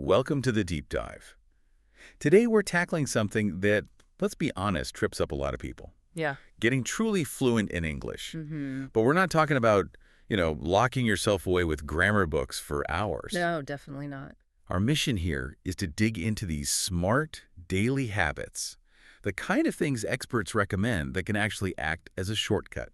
Welcome to the Deep Dive. Today we're tackling something that, let's be honest, trips up a lot of people. Yeah. Getting truly fluent in English. Mm-hmm. But we're not talking about, locking yourself away with grammar books for hours. No, definitely not. Our mission here is to dig into these smart, daily habits, the kind of things experts recommend that can actually act as a shortcut.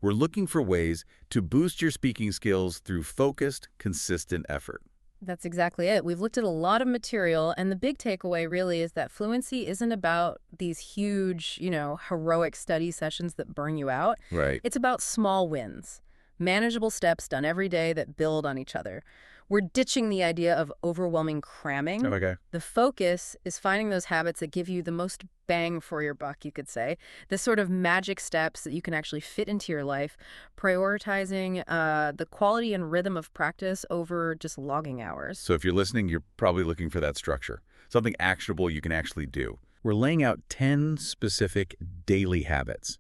We're looking for ways to boost your speaking skills through focused, consistent effort. That's exactly it. We've looked at a lot of material, and the big takeaway really is that fluency isn't about these huge, heroic study sessions that burn you out. Right. It's about small wins, manageable steps done every day that build on each other. We're ditching the idea of overwhelming cramming. Okay. The focus is finding those habits that give you the most bang for your buck, you could say. The sort of magic steps that you can actually fit into your life, prioritizing the quality and rhythm of practice over just logging hours. So if you're listening, you're probably looking for that structure, something actionable you can actually do. We're laying out 10 specific daily habits.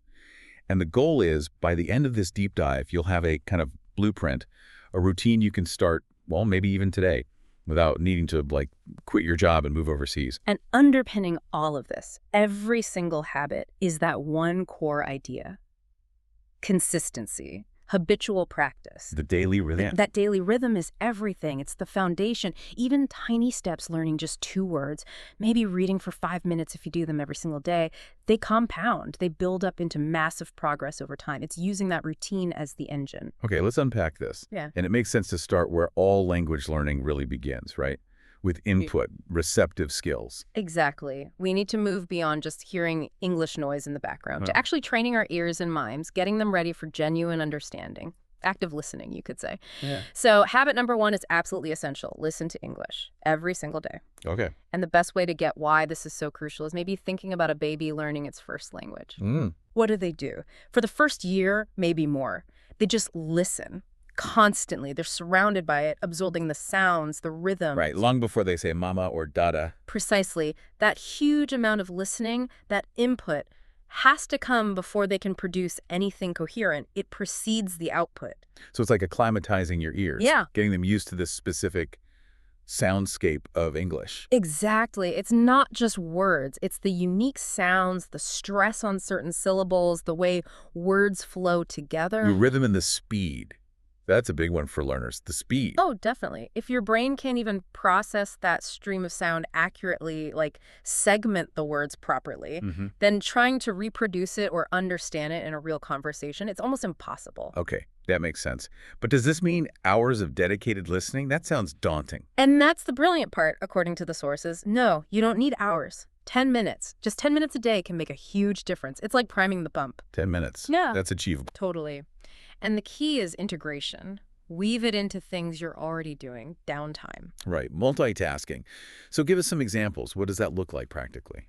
And the goal is, by the end of this deep dive, you'll have a kind of blueprint, a routine you can start, well, maybe even today, without needing to, quit your job and move overseas. And underpinning all of this, every single habit is that one core idea: consistency. Habitual practice. The daily rhythm. That daily rhythm is everything. It's the foundation. Even tiny steps, learning just 2 words, maybe reading for 5 minutes if you do them every single day, they compound. They build up into massive progress over time. It's using that routine as the engine. Okay, let's unpack this. Yeah. And it makes sense to start where all language learning really begins, right? With input, receptive skills. Exactly. We need to move beyond just hearing English noise in the background to actually training our ears and minds, getting them ready for genuine understanding. Active listening, you could say. Yeah. So habit number 1 is absolutely essential. Listen to English every single day. Okay. And the best way to get why this is so crucial is maybe thinking about a baby learning its first language. What do? For the first year, maybe more. They just listen. Constantly. They're surrounded by it, absorbing the sounds, the rhythm. Right, long before they say mama or dada. Precisely. That huge amount of listening, that input, has to come before they can produce anything coherent. It precedes the output. So it's like acclimatizing your ears. Yeah. Getting them used to this specific soundscape of English. Exactly. It's not just words. It's the unique sounds, the stress on certain syllables, the way words flow together. The rhythm and the speed. That's a big one for learners, the speed. Oh, definitely. If your brain can't even process that stream of sound accurately, segment the words properly, then trying to reproduce it or understand it in a real conversation, it's almost impossible. Okay, that makes sense. But does this mean hours of dedicated listening? That sounds daunting. And that's the brilliant part, according to the sources. No, you don't need hours. 10 minutes. Just 10 minutes a day can make a huge difference. It's like priming the pump. 10 minutes. Yeah. That's achievable. Totally. And the key is integration. Weave it into things you're already doing, downtime. Right, multitasking. So give us some examples. What does that look like practically?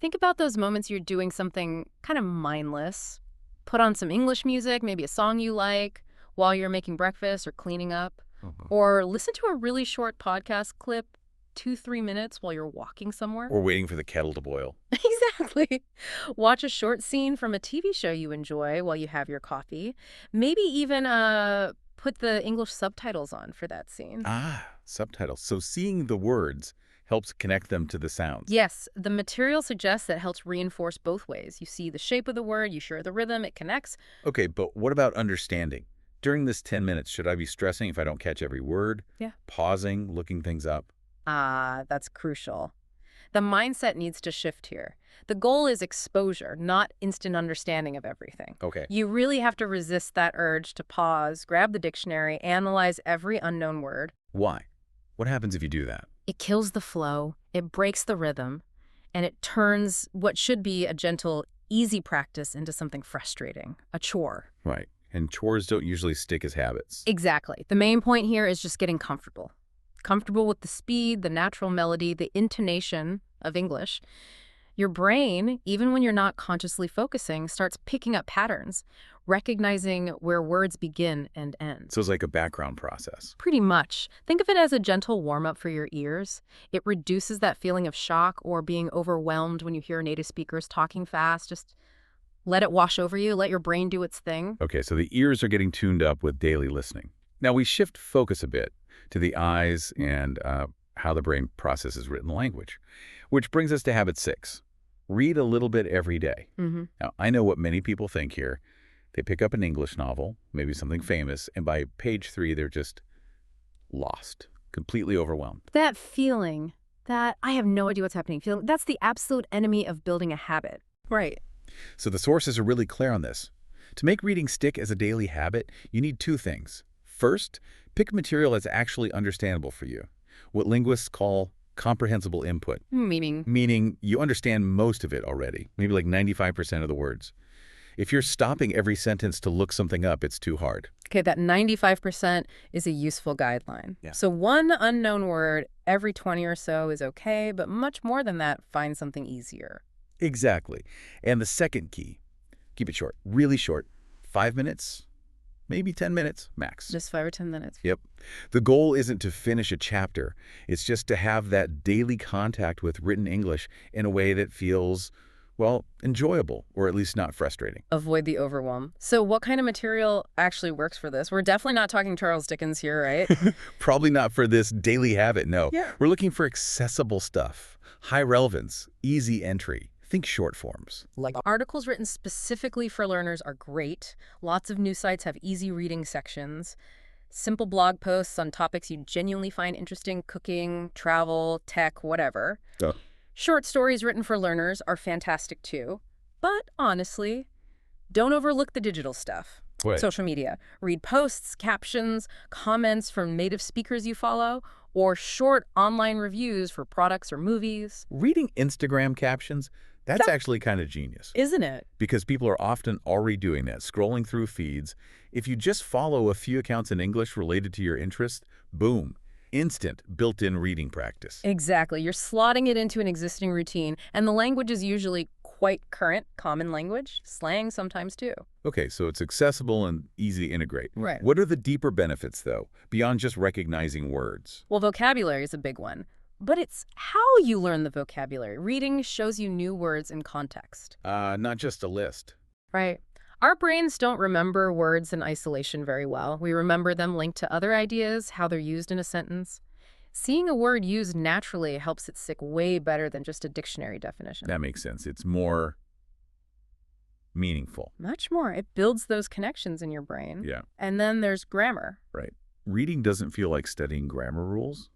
Think about those moments you're doing something kind of mindless. Put on some English music, maybe a song you like, while you're making breakfast or cleaning up. Or listen to a really short podcast clip, 2-3 minutes while you're walking somewhere. Or waiting for the kettle to boil. Exactly. Watch a short scene from a TV show you enjoy while you have your coffee. Maybe even put the English subtitles on for that scene. Ah, subtitles. So seeing the words helps connect them to the sounds. Yes, the material suggests that helps reinforce both ways. You see the shape of the word, you hear the rhythm, it connects. Okay, but what about understanding? During this 10 minutes, should I be stressing if I don't catch every word? Yeah. Pausing, looking things up? That's crucial. The mindset needs to shift here. The goal is exposure, not instant understanding of everything. Okay. You really have to resist that urge to pause, grab the dictionary, analyze every unknown word. Why? What happens if you do that? It kills the flow, it breaks the rhythm, and it turns what should be a gentle, easy practice into something frustrating, a chore. Right. And chores don't usually stick as habits. Exactly. The main point here is just getting comfortable. Comfortable with the speed, the natural melody, the intonation of English. Your brain, even when you're not consciously focusing, starts picking up patterns, recognizing where words begin and end. So it's like a background process. Pretty much. Think of it as a gentle warm-up for your ears. It reduces that feeling of shock or being overwhelmed when you hear native speakers talking fast. Just let it wash over you. Let your brain do its thing. Okay, so the ears are getting tuned up with daily listening. Now we shift focus a bit to the eyes and how the brain processes written language. Which brings us to habit 6. Read a little bit every day. Now, I know what many people think here. They pick up an English novel, maybe something famous, and by page 3, they're just lost, completely overwhelmed. That feeling that I have no idea what's happening, feeling, that's the absolute enemy of building a habit. Right. So the sources are really clear on this. To make reading stick as a daily habit, you need 2 things. First, pick material that's actually understandable for you, what linguists call comprehensible input. Meaning you understand most of it already, maybe like 95% of the words. If you're stopping every sentence to look something up, it's too hard. Okay, that 95% is a useful guideline. Yeah. So one unknown word every 20 or so is okay, but much more than that, find something easier. Exactly. And the second key, keep it short, really short. 5 minutes, maybe 10 minutes max. Just 5 or 10 minutes. Yep. The goal isn't to finish a chapter. It's just to have that daily contact with written English in a way that feels, well, enjoyable, or at least not frustrating. Avoid the overwhelm. So what kind of material actually works for this? We're definitely not talking Charles Dickens here, right? Probably not for this daily habit, no. Yeah. We're looking for accessible stuff, high relevance, easy entry. Think short forms. Like articles written specifically for learners are great. Lots of news sites have easy reading sections. Simple blog posts on topics you genuinely find interesting, cooking, travel, tech, whatever. Short stories written for learners are fantastic too. But honestly, don't overlook the digital stuff. Right. Social media. Read posts, captions, comments from native speakers you follow, or short online reviews for products or movies. Reading Instagram captions, that's actually kind of genius. Isn't it? Because people are often already doing that, scrolling through feeds. If you just follow a few accounts in English related to your interest, boom, instant built-in reading practice. Exactly. You're slotting it into an existing routine, and the language is usually quite current, common language, slang sometimes too. Okay, so it's accessible and easy to integrate. Right. What are the deeper benefits, though, beyond just recognizing words? Well, vocabulary is a big one. But it's how you learn the vocabulary. Reading shows you new words in context. Not just a list. Right. Our brains don't remember words in isolation very well. We remember them linked to other ideas, how they're used in a sentence. Seeing a word used naturally helps it stick way better than just a dictionary definition. That makes sense. It's more meaningful. Much more. It builds those connections in your brain. Yeah. And then there's grammar. Right. Reading doesn't feel like studying grammar rules,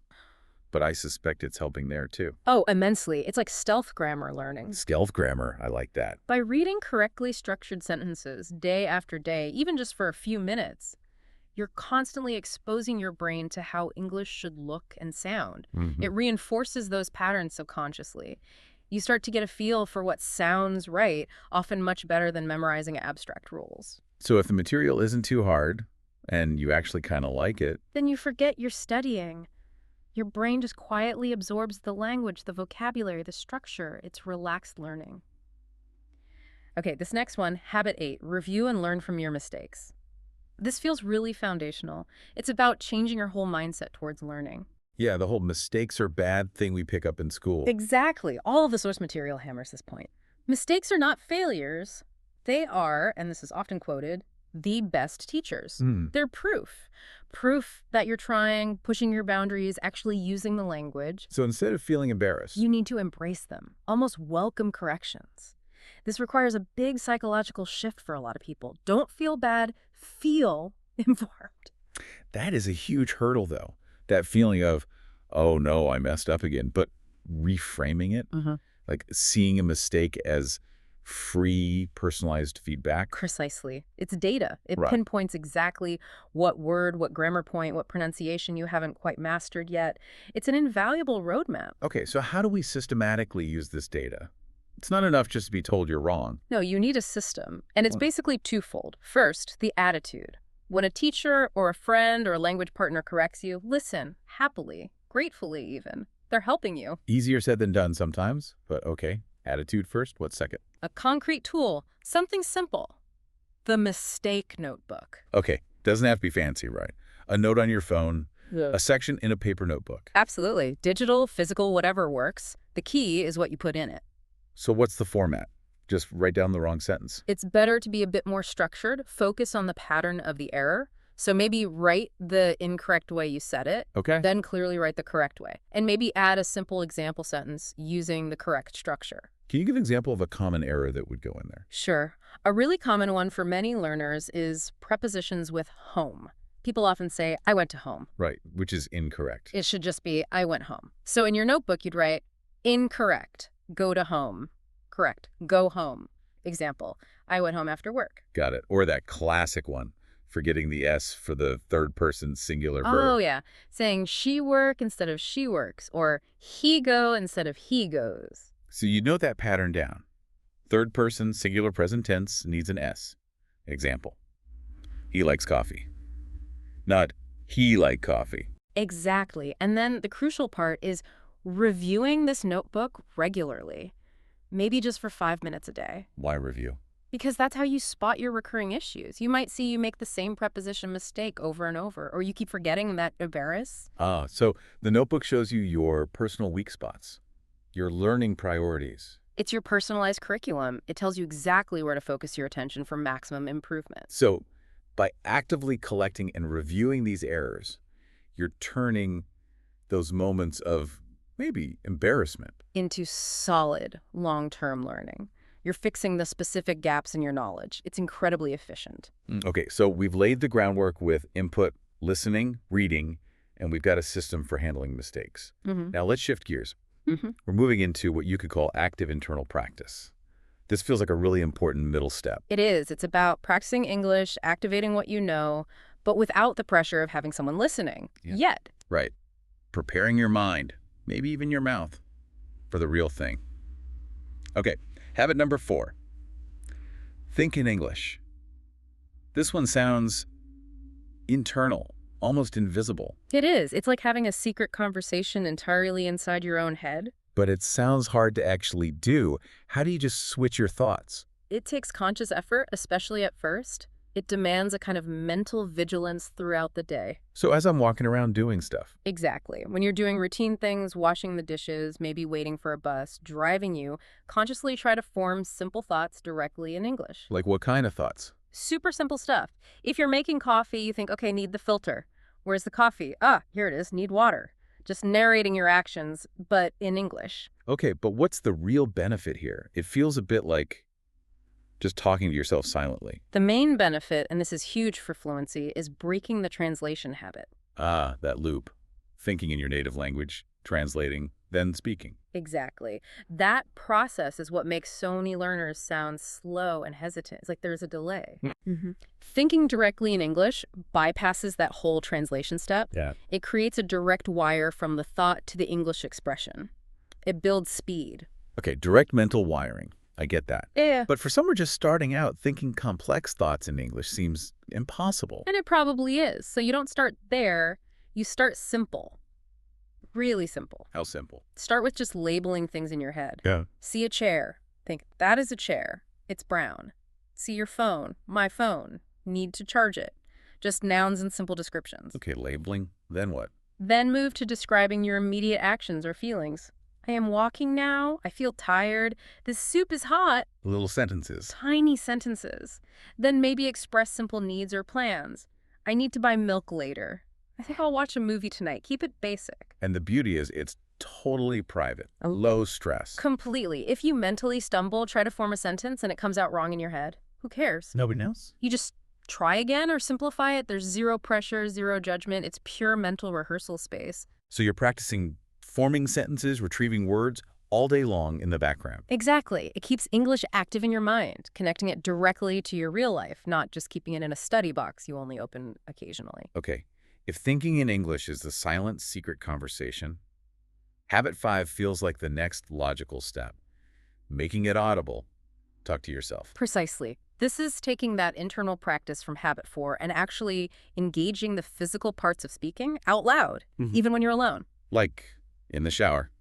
but I suspect it's helping there too. Oh, immensely. It's like stealth grammar learning. Stealth grammar, I like that. By reading correctly structured sentences day after day, even just for a few minutes, you're constantly exposing your brain to how English should look and sound. It reinforces those patterns subconsciously. You start to get a feel for what sounds right, often much better than memorizing abstract rules. So if the material isn't too hard, and you actually kind of like it, then you forget you're studying. Your brain just quietly absorbs the language, the vocabulary, the structure. It's relaxed learning. Okay, this next one, habit 8, review and learn from your mistakes. This feels really foundational. It's about changing your whole mindset towards learning. yeah, the whole mistakes are bad thing we pick up in school. Exactly. All of the source material hammers this point. Mistakes are not failures. They are, and this is often quoted, the best teachers. They're proof. Proof that you're trying, pushing your boundaries, actually using the language. So instead of feeling embarrassed, You need to embrace them, almost welcome corrections. This requires a big psychological shift for a lot of people. Don't feel bad, feel informed. that is a huge hurdle, though. That feeling of, oh no, I messed up again, but reframing it, like seeing a mistake as free, personalized feedback. Precisely. It's data. It Right. pinpoints exactly what word, what grammar point, what pronunciation you haven't quite mastered yet. It's an invaluable roadmap. Okay, so how do we systematically use this data? It's not enough just to be told you're wrong. No, you need a system. And it's basically twofold. First, the attitude. When a teacher or a friend or a language partner corrects you, listen, happily, gratefully even. They're helping you. Easier said than done sometimes, but okay. Attitude first, what's second? A concrete tool, something simple. The mistake notebook. Okay, doesn't have to be fancy, right? A note on your phone, a section in a paper notebook. Absolutely. Digital, physical, whatever works. The key is what you put in it. So what's the format? Just write down the wrong sentence. It's better to be a bit more structured, focus on the pattern of the error. So maybe write the incorrect way you said it, Okay. then clearly write the correct way. And maybe add a simple example sentence using the correct structure. Can you give an example of a common error that would go in there? Sure. A really common one for many learners is prepositions with home. People often say, I went to home. Right, which is incorrect. It should just be, I went home. So in your notebook, you'd write, incorrect, go to home. Correct, go home. Example, I went home after work. Got it. Or that classic one, forgetting the S for the third person singular verb. Oh, yeah. Saying she work instead of she works, or he go instead of he goes. So you note that pattern down. Third person singular present tense needs an S. Example, he likes coffee. Not he like coffee. Exactly. And then the crucial part is reviewing this notebook regularly. Maybe just for 5 minutes a day. Why review? Because that's how you spot your recurring issues. You might see you make the same preposition mistake over and over, or you keep forgetting that embarrass. Ah, so the notebook shows you your personal weak spots, your learning priorities. It's your personalized curriculum. It tells you exactly where to focus your attention for maximum improvement. So by actively collecting and reviewing these errors, you're turning those moments of maybe embarrassment Into solid, long-term learning. You're fixing the specific gaps in your knowledge. It's incredibly efficient. Okay, so we've laid the groundwork with input, listening, reading, and we've got a system for handling mistakes. Now let's shift gears. We're moving into what you could call active internal practice. This feels like a really important middle step. It is. It's about practicing English, activating what you know, but without the pressure of having someone listening. Yet. Right. Preparing your mind, maybe even your mouth, for the real thing. Okay, habit number 4. Think in English. This one sounds internal, almost invisible. It is. It's like having a secret conversation entirely inside your own head. But it sounds hard to actually do. How do you just switch your thoughts? It takes conscious effort, especially at first. It demands a kind of mental vigilance throughout the day. So as I'm walking around doing stuff. Exactly. When you're doing routine things, washing the dishes, maybe waiting for a bus, driving you, consciously try to form simple thoughts directly in English. Like what kind of thoughts? Super simple stuff. If you're making coffee, you think, okay, need the filter. Where's the coffee? Ah, here it is, need water. Just narrating your actions, but in English. Okay, but what's the real benefit here? It feels a bit like just talking to yourself silently. The main benefit, and this is huge for fluency, is breaking the translation habit. Ah, that loop. Thinking in your native language, translating, then speaking. Exactly. That process is what makes so many learners sound slow and hesitant. It's like there's a delay. Thinking directly in English bypasses that whole translation step. Yeah. It creates a direct wire from the thought to the English expression. It builds speed. Okay, direct mental wiring. I get that. Yeah. But for someone just starting out, thinking complex thoughts in English seems impossible. And it probably is. So you don't start there. You start simple. Really simple. How simple? Start with just labeling things in your head. Yeah. See a chair. Think, that is a chair. It's brown. See your phone. My phone. Need to charge it. Just nouns and simple descriptions. Okay, labeling. Then what? Then move to describing your immediate actions or feelings. I am walking now. I feel tired. This soup is hot. Little sentences. Tiny sentences. Then maybe express simple needs or plans. I need to buy milk later. I think I'll watch a movie tonight. Keep it basic. And the beauty is it's totally private. Oh. Low stress. Completely. If you mentally stumble, try to form a sentence, and it comes out wrong in your head, who cares? Nobody knows? You just try again or simplify it. There's zero pressure, zero judgment. It's pure mental rehearsal space. So you're practicing forming sentences, retrieving words all day long in the background. Exactly. It keeps English active in your mind, connecting it directly to your real life, not just keeping it in a study box you only open occasionally. Okay. If thinking in English is the silent, secret conversation, habit 5 feels like the next logical step. Making it audible. Talk to yourself. Precisely. This is taking that internal practice from habit 4 and actually engaging the physical parts of speaking out loud, even when you're alone. Like in the shower.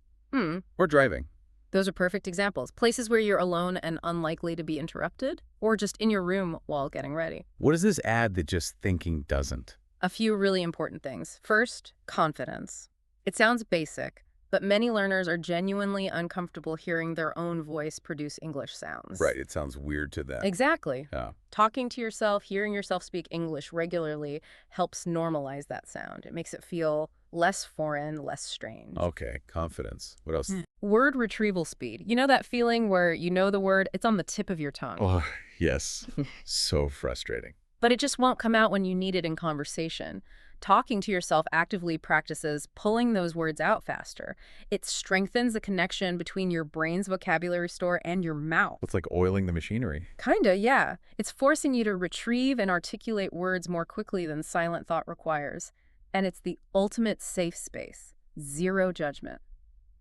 Or driving. Those are perfect examples. Places where you're alone and unlikely to be interrupted, or just in your room while getting ready. What does this add that just thinking doesn't? A few really important things. First, confidence. It sounds basic, But many learners are genuinely uncomfortable hearing their own voice produce English sounds. Right, it sounds weird to them. Exactly. Yeah. Talking to yourself, hearing yourself speak English regularly helps normalize that sound. It makes it feel less foreign, less strange. Okay, confidence. What else? Word retrieval speed. You know that feeling where you know the word, it's on the tip of your tongue. Oh, yes. So frustrating. But it just won't come out when you need it in conversation. Talking to yourself actively practices pulling those words out faster. It strengthens the connection between your brain's vocabulary store and your mouth. It's like oiling the machinery. Kinda, yeah. It's forcing you to retrieve and articulate words more quickly than silent thought requires. And it's the ultimate safe space. Zero judgment.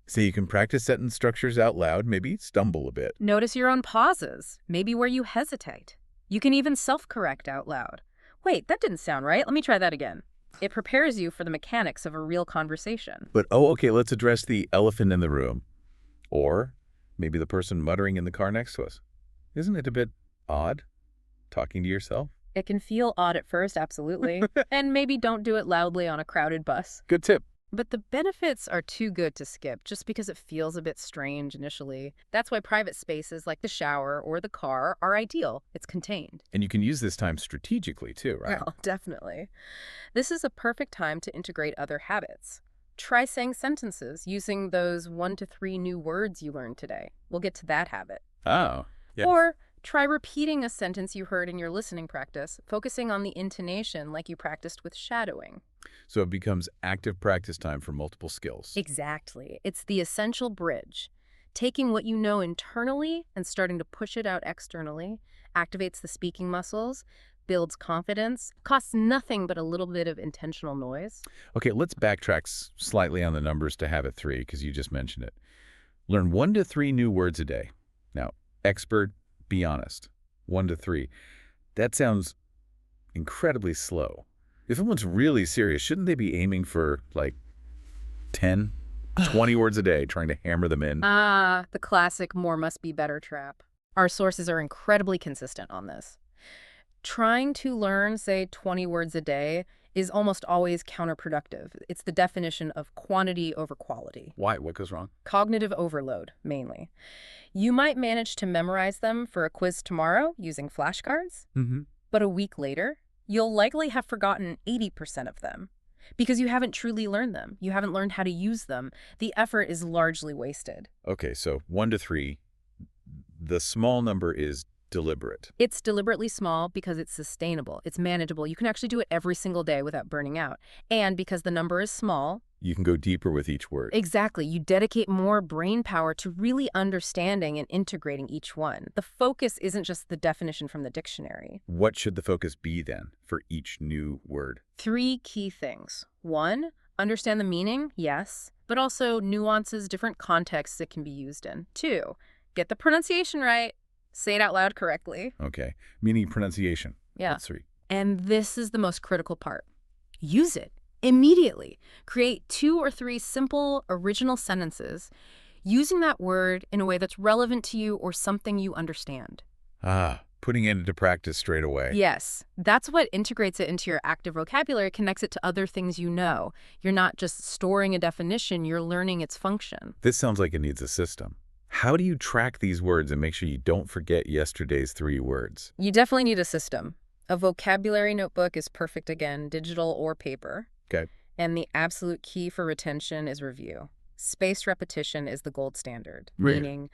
So you can practice sentence structures out loud, maybe stumble a bit. Notice your own pauses, maybe where you hesitate. You can even self-correct out loud. Wait, that didn't sound right. Let me try that again. It prepares you for the mechanics of a real conversation. But, oh, okay, let's address the elephant in the room. Or maybe the person muttering in the car next to us. Isn't it a bit odd, talking to yourself? It can feel odd at first, absolutely. And maybe don't do it loudly on a crowded bus. Good tip. But the benefits are too good to skip just because it feels a bit strange initially. That's why private spaces like the shower or the car are ideal. It's contained. And you can use this time strategically too, right? Well, definitely. This is a perfect time to integrate other habits. Try saying sentences using those 1 to 3 new words you learned today. We'll get to that habit. Oh, yes. Or try repeating a sentence you heard in your listening practice, focusing on the intonation like you practiced with shadowing. So it becomes active practice time for multiple skills. Exactly. It's the essential bridge. Taking what you know internally and starting to push it out externally activates the speaking muscles, builds confidence, costs nothing but a little bit of intentional noise. Okay, let's backtrack slightly on the numbers to habit 3, because you just mentioned it. Learn 1 to 3 new words a day. Now, expert, be honest. 1 to 3. That sounds incredibly slow. If someone's really serious, shouldn't they be aiming for, like, 10, 20 words a day, trying to hammer them in? The classic more must be better trap. Our sources are incredibly consistent on this. Trying to learn, say, 20 words a day is almost always counterproductive. It's the definition of quantity over quality. Why? What goes wrong? Cognitive overload, mainly. You might manage to memorize them for a quiz tomorrow using flashcards, but a week later, you'll likely have forgotten 80% of them because you haven't truly learned them. You haven't learned how to use them. The effort is largely wasted. Okay, so 1 to 3, the small number is deliberate. It's deliberately small because it's sustainable. It's manageable. You can actually do it every single day without burning out. And because the number is small, You can go deeper with each word. exactly, you dedicate more brain power to really understanding and integrating each one. The focus isn't just the definition from the dictionary. What should the focus be then for each new word? 3 key things. 1, understand the meaning, yes, but also nuances, different contexts it can be used in. 2, get the pronunciation right. Say it out loud correctly. Okay, meaning pronunciation. Yeah. That's 3. And this is the most critical part. Use it immediately. Create 2 or 3 simple, original sentences using that word in a way that's relevant to you or something you understand. Putting it into practice straight away. Yes, that's what integrates it into your active vocabulary, connects it to other things you know. You're not just storing a definition, you're learning its function. This sounds like it needs a system. How do you track these words and make sure you don't forget yesterday's 3 words? You definitely need a system. A vocabulary notebook is perfect again, digital or paper. Okay. And the absolute key for retention is review. Spaced repetition is the gold standard, Right. meaning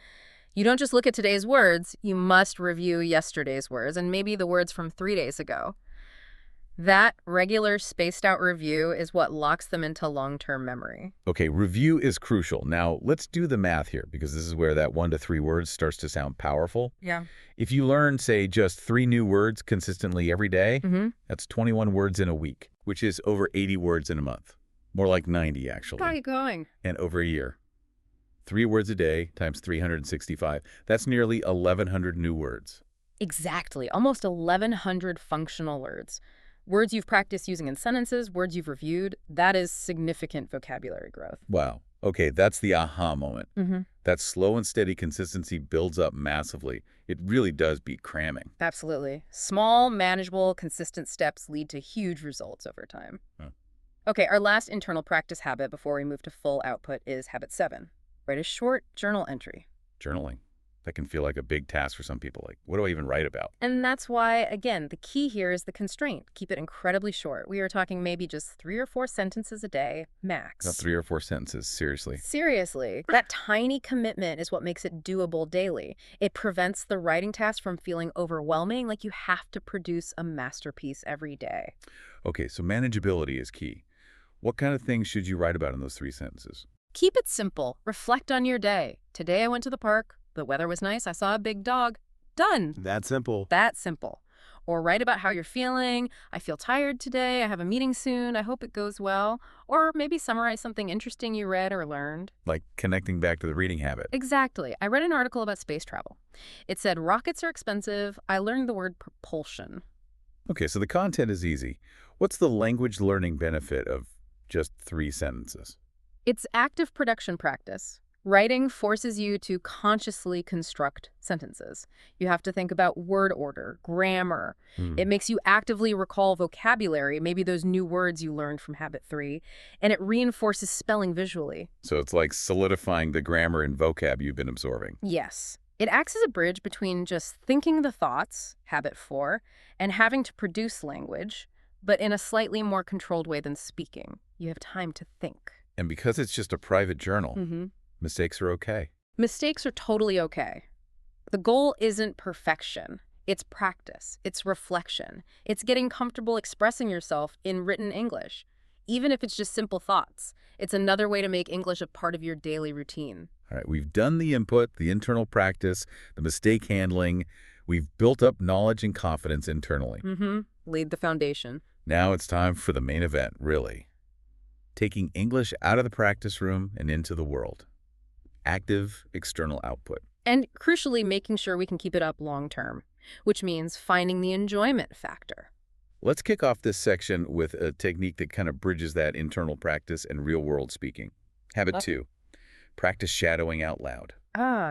you don't just look at today's words, you must review yesterday's words and maybe the words from 3 days ago. That regular spaced out review is what locks them into long-term memory. Okay, review is crucial. Now, let's do the math here, because this is where that 1 to 3 words starts to sound powerful. Yeah. If you learn, say, just 3 new words consistently every day, that's 21 words in a week, which is over 80 words in a month. More like 90, actually. How are you going? And over a year. 3 words a day times 365. That's nearly 1,100 new words. Exactly. Almost 1,100 functional words. Words you've practiced using in sentences, words you've reviewed. That is significant vocabulary growth. Wow. Okay, that's the aha moment. Mm-hmm. That slow and steady consistency builds up massively. It really does beat cramming. Absolutely. Small, manageable, consistent steps lead to huge results over time. Okay, our last internal practice habit before we move to full output is habit 7. Write a short journal entry. Journaling. That can feel like a big task for some people. Like, what do I even write about? And that's why, again, the key here is the constraint. Keep it incredibly short. We are talking maybe just 3 or 4 sentences a day, max. Not 3 or 4 sentences, seriously. Seriously. That tiny commitment is what makes it doable daily. It prevents the writing task from feeling overwhelming, like you have to produce a masterpiece every day. Okay, so manageability is key. What kind of things should you write about in those 3 sentences? Keep it simple. Reflect on your day. Today I went to the park. The weather was nice. I saw a big dog. Done. That simple. That simple. Or write about how you're feeling. I feel tired today. I have a meeting soon. I hope it goes well. Or maybe summarize something interesting you read or learned. Like connecting back to the reading habit. Exactly. I read an article about space travel. It said rockets are expensive. I learned the word propulsion. Okay, so the content is easy. What's the language learning benefit of just 3 sentences? It's active production practice. Writing forces you to consciously construct sentences. You have to think about word order, grammar. It makes you actively recall vocabulary, maybe those new words you learned from habit 3, and it reinforces spelling visually. So it's like solidifying the grammar and vocab you've been absorbing. Yes. It acts as a bridge between just thinking the thoughts, habit 4, and having to produce language, but in a slightly more controlled way than speaking. You have time to think. And because it's just a private journal, mistakes are okay. Mistakes are totally okay. The goal isn't perfection. It's practice. It's reflection. It's getting comfortable expressing yourself in written English. Even if it's just simple thoughts, it's another way to make English a part of your daily routine. All right, we've done the input, the internal practice, the mistake handling. We've built up knowledge and confidence internally. Laid the foundation. Now it's time for the main event, really. Taking English out of the practice room and into the world. Active external output. And crucially, making sure we can keep it up long term, which means finding the enjoyment factor. Let's kick off this section with a technique that kind of bridges that internal practice and real-world speaking. Habit 2, practice shadowing out loud.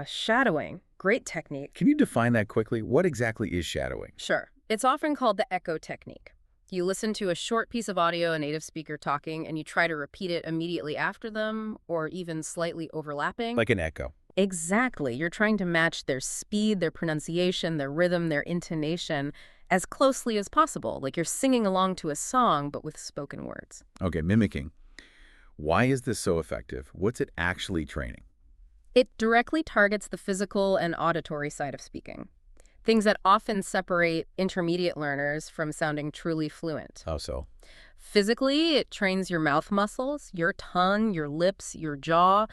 Shadowing. Great technique. Can you define that quickly? What exactly is shadowing? Sure. It's often called the echo technique. You listen to a short piece of audio, a native speaker talking, and you try to repeat it immediately after them, or even slightly overlapping. Like an echo. Exactly. You're trying to match their speed, their pronunciation, their rhythm, their intonation as closely as possible, like you're singing along to a song, but with spoken words. Okay, mimicking. Why is this so effective? What's it actually training? It directly targets the physical and auditory side of speaking, things that often separate intermediate learners from sounding truly fluent. How so? Physically, it trains your mouth muscles, your tongue, your lips, your jaw.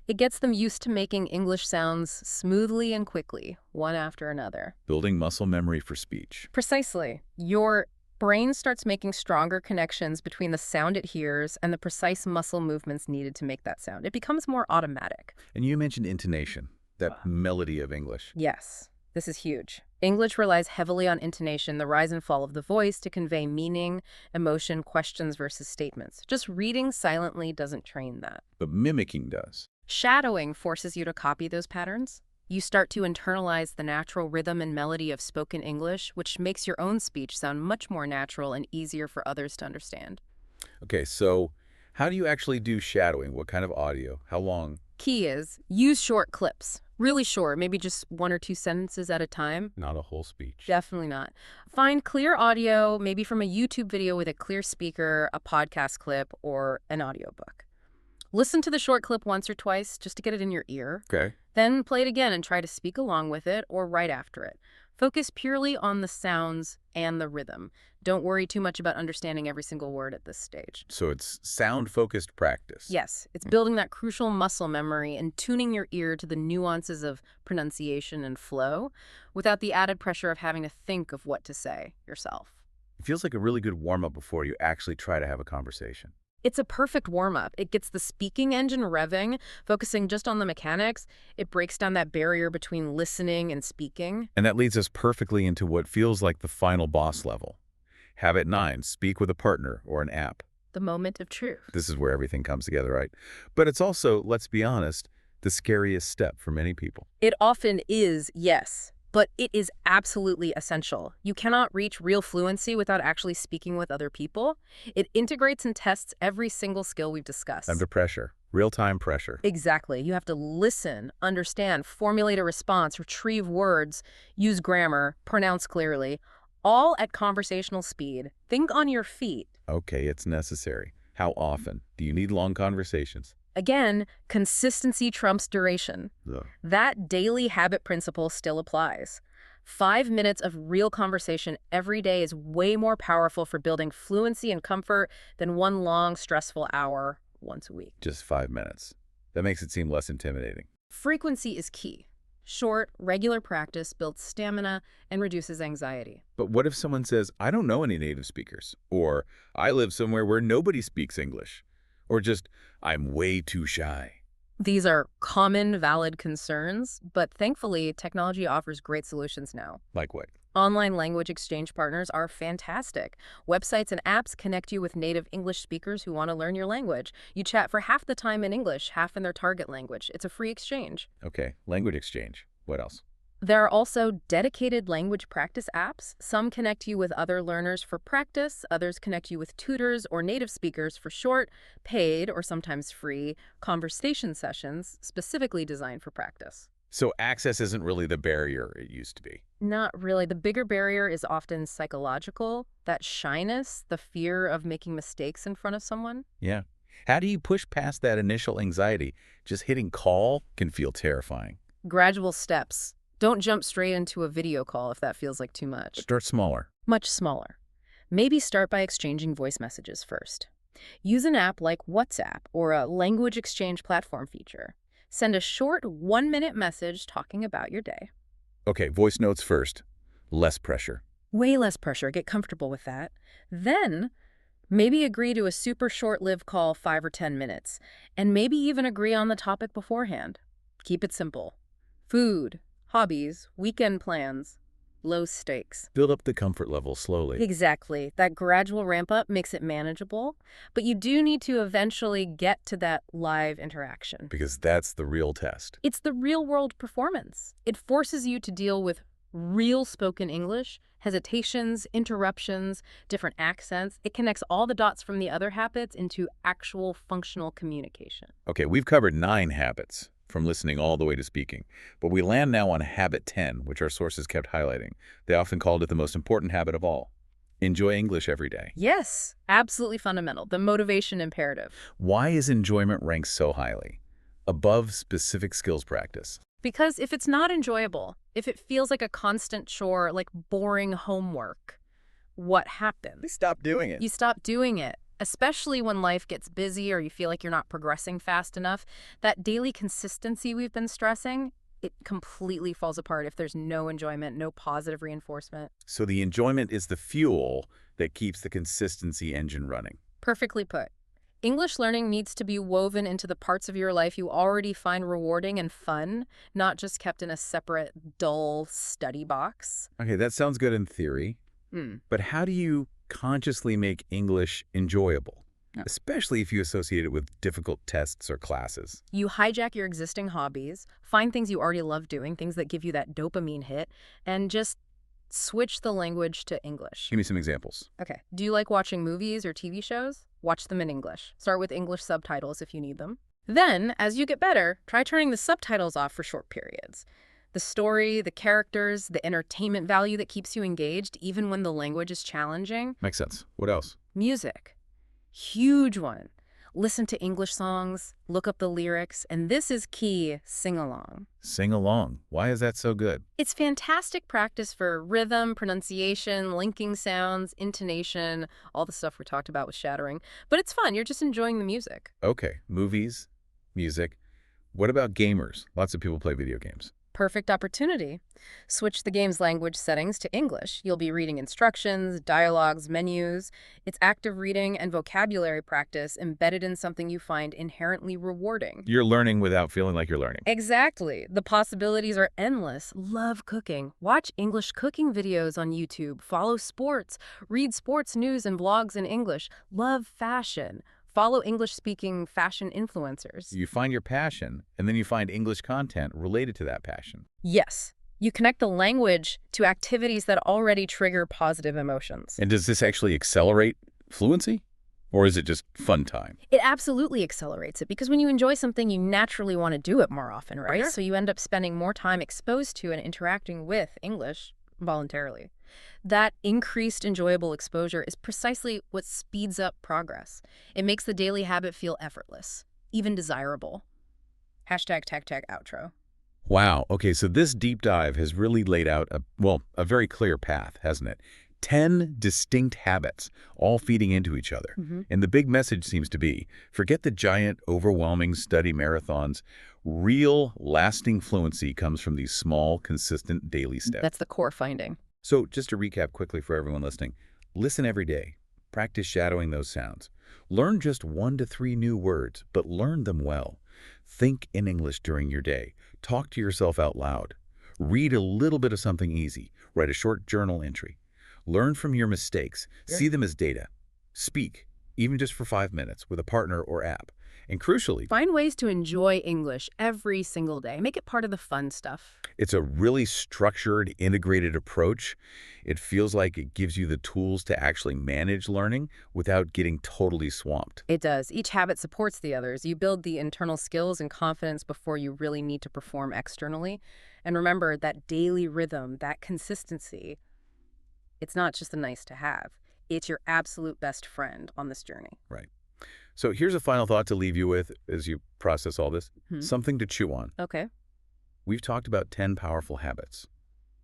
It gets them used to making English sounds smoothly and quickly, one after another. Building muscle memory for speech. Precisely. Your brain starts making stronger connections between the sound it hears and the precise muscle movements needed to make that sound. It becomes more automatic. And you mentioned intonation, that melody of English. Yes. This is huge. English relies heavily on intonation, the rise and fall of the voice, to convey meaning, emotion, questions versus statements. Just reading silently doesn't train that. But mimicking does. Shadowing forces you to copy those patterns. You start to internalize the natural rhythm and melody of spoken English, which makes your own speech sound much more natural and easier for others to understand. Okay, so how do you actually do shadowing? What kind of audio? How long? Key is use short clips. Really short, maybe just 1 or 2 sentences at a time. Not a whole speech. Definitely not. Find clear audio, maybe from a YouTube video with a clear speaker, a podcast clip, or an audiobook. Listen to the short clip once or twice just to get it in your ear. Okay. Then play it again and try to speak along with it or right after it. Focus purely on the sounds and the rhythm. Don't worry too much about understanding every single word at this stage. So it's sound-focused practice. Yes, it's building that crucial muscle memory and tuning your ear to the nuances of pronunciation and flow without the added pressure of having to think of what to say yourself. It feels like a really good warm-up before you actually try to have a conversation. It's a perfect warm-up. It gets the speaking engine revving, focusing just on the mechanics. It breaks down that barrier between listening and speaking. And that leads us perfectly into what feels like the final boss level. Habit 9, speak with a partner or an app. The moment of truth. This is where everything comes together, right? But it's also, let's be honest, the scariest step for many people. It often is, yes. but it is absolutely essential. You cannot reach real fluency without actually speaking with other people. It integrates and tests every single skill we've discussed. Under pressure. Real-time pressure. Exactly. You have to listen, understand, formulate a response, retrieve words, use grammar, pronounce clearly, all at conversational speed. Think on your feet. Okay, it's necessary. How often? Do you need long conversations? Again, consistency trumps duration. Ugh. That daily habit principle still applies. 5 minutes of real conversation every day is way more powerful for building fluency and comfort than one long, stressful hour once a week. Just 5 minutes. That makes it seem less intimidating. Frequency is key. Short, regular practice builds stamina and reduces anxiety. But what if someone says, I don't know any native speakers, or I live somewhere where nobody speaks English, or just, I'm way too shy? These are common, valid concerns, but thankfully, technology offers great solutions now. Like what? Online language exchange partners are fantastic. Websites and apps connect you with native English speakers who want to learn your language. You chat for half the time in English, half in their target language. It's a free exchange. Okay, language exchange. What else? There are also dedicated language practice apps. Some connect you with other learners for practice, others connect you with tutors or native speakers for short, paid, or sometimes free conversation sessions specifically designed for practice. So access isn't really the barrier it used to be. Not really. The bigger barrier is often psychological, that shyness, the fear of making mistakes in front of someone. Yeah. How do you push past that initial anxiety? Just hitting call can feel terrifying. Gradual steps. Don't jump straight into a video call if that feels like too much. Start smaller. Much smaller. Maybe start by exchanging voice messages first. Use an app like WhatsApp or a language exchange platform feature. Send a short 1-minute message talking about your day. Okay, voice notes first. Less pressure. Way less pressure. Get comfortable with that. Then, maybe agree to a super short-lived call, 5 or 10 minutes. And maybe even agree on the topic beforehand. Keep it simple. Food, hobbies, weekend plans, low stakes. Build up the comfort level slowly. Exactly. That gradual ramp up makes it manageable, but you do need to eventually get to that live interaction. Because that's the real test. It's the real-world performance. It forces you to deal with real spoken English, hesitations, interruptions, different accents. It connects all the dots from the other habits into actual functional communication. Okay, we've covered 9 habits, from listening all the way to speaking. But we land now on habit 10, which our sources kept highlighting. They often called it the most important habit of all. Enjoy English every day. Yes, absolutely fundamental. The motivation imperative. Why is enjoyment ranked so highly, above specific skills practice? Because if it's not enjoyable, if it feels like a constant chore, like boring homework, what happens? Stop doing it. You stop doing it. Especially when life gets busy or you feel like you're not progressing fast enough, that daily consistency we've been stressing, it completely falls apart if there's no enjoyment, no positive reinforcement. So the enjoyment is the fuel that keeps the consistency engine running. Perfectly put. English learning needs to be woven into the parts of your life you already find rewarding and fun, not just kept in a separate, dull study box. Okay, that sounds good in theory, but how do you consciously make English enjoyable, especially if you associate it with difficult tests or classes? You hijack your existing hobbies, find things you already love doing, things that give you that dopamine hit, and just switch the language to English. Give me some examples. Okay. Do you like watching movies or TV shows? Watch them in English. Start with English subtitles if you need them. Then, as you get better, try turning the subtitles off for short periods. The story, the characters, the entertainment value that keeps you engaged, even when the language is challenging. Makes sense. What else? Music. Huge one. Listen to English songs, look up the lyrics, and this is key, sing along. Sing along. Why is that so good? It's fantastic practice for rhythm, pronunciation, linking sounds, intonation, all the stuff we talked about with shattering. But it's fun. You're just enjoying the music. Okay, movies, music. What about gamers? Lots of people play video games. Perfect opportunity. Switch the game's language settings to English. You'll be reading instructions, dialogues, menus. It's active reading and vocabulary practice embedded in something you find inherently rewarding. You're learning without feeling like you're learning. Exactly. The possibilities are endless. Love cooking. Watch English cooking videos on YouTube. Follow sports. Read sports news and blogs in English. Love fashion. Follow English-speaking fashion influencers. You find your passion, and then you find English content related to that passion. Yes. You connect the language to activities that already trigger positive emotions. And does this actually accelerate fluency? Or is it just fun time? It absolutely accelerates it because when you enjoy something, you naturally want to do it more often, right? Okay. So you end up spending more time exposed to and interacting with English voluntarily. That increased enjoyable exposure is precisely what speeds up progress. It makes the daily habit feel effortless, even desirable. Hashtag tag tag outro. Wow. Okay, so this deep dive has really laid out a very clear path, hasn't it? 10 distinct habits, all feeding into each other. And the big message seems to be, forget the giant, overwhelming study marathons. Real, lasting fluency comes from these small, consistent daily steps. That's the core finding. So just to recap quickly for everyone listening, listen every day. Practice shadowing those sounds. Learn just 1 to 3 new words, but learn them well. Think in English during your day. Talk to yourself out loud. Read a little bit of something easy. Write a short journal entry. Learn from your mistakes. See them as data. Speak, even just for 5 minutes, with a partner or app. And crucially, Find ways to enjoy English every single day. Make it part of the fun stuff. it's a really structured, integrated approach. It feels like it gives you the tools to actually manage learning without getting totally swamped. It does. Each habit supports the others. You build the internal skills and confidence before you really need to perform externally. And remember that daily rhythm, that consistency, it's not just a nice to have. It's your absolute best friend on this journey. Right. So here's a final thought to leave you with as you process all this. Hmm. Something to chew on. Okay. We've talked about 10 powerful habits.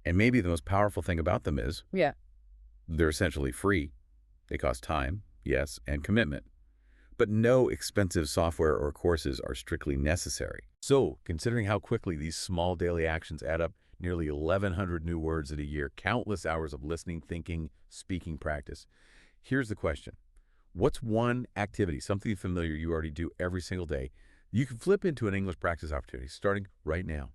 And maybe the most powerful thing about them is Yeah. they're essentially free. They cost time, yes, and commitment. But no expensive software or courses are strictly necessary. So, considering how quickly these small daily actions add up, nearly 1,100 new words in a year, countless hours of listening, thinking, speaking practice, here's the question. What's one activity, something familiar you already do every single day, you can flip into an English practice opportunity starting right now?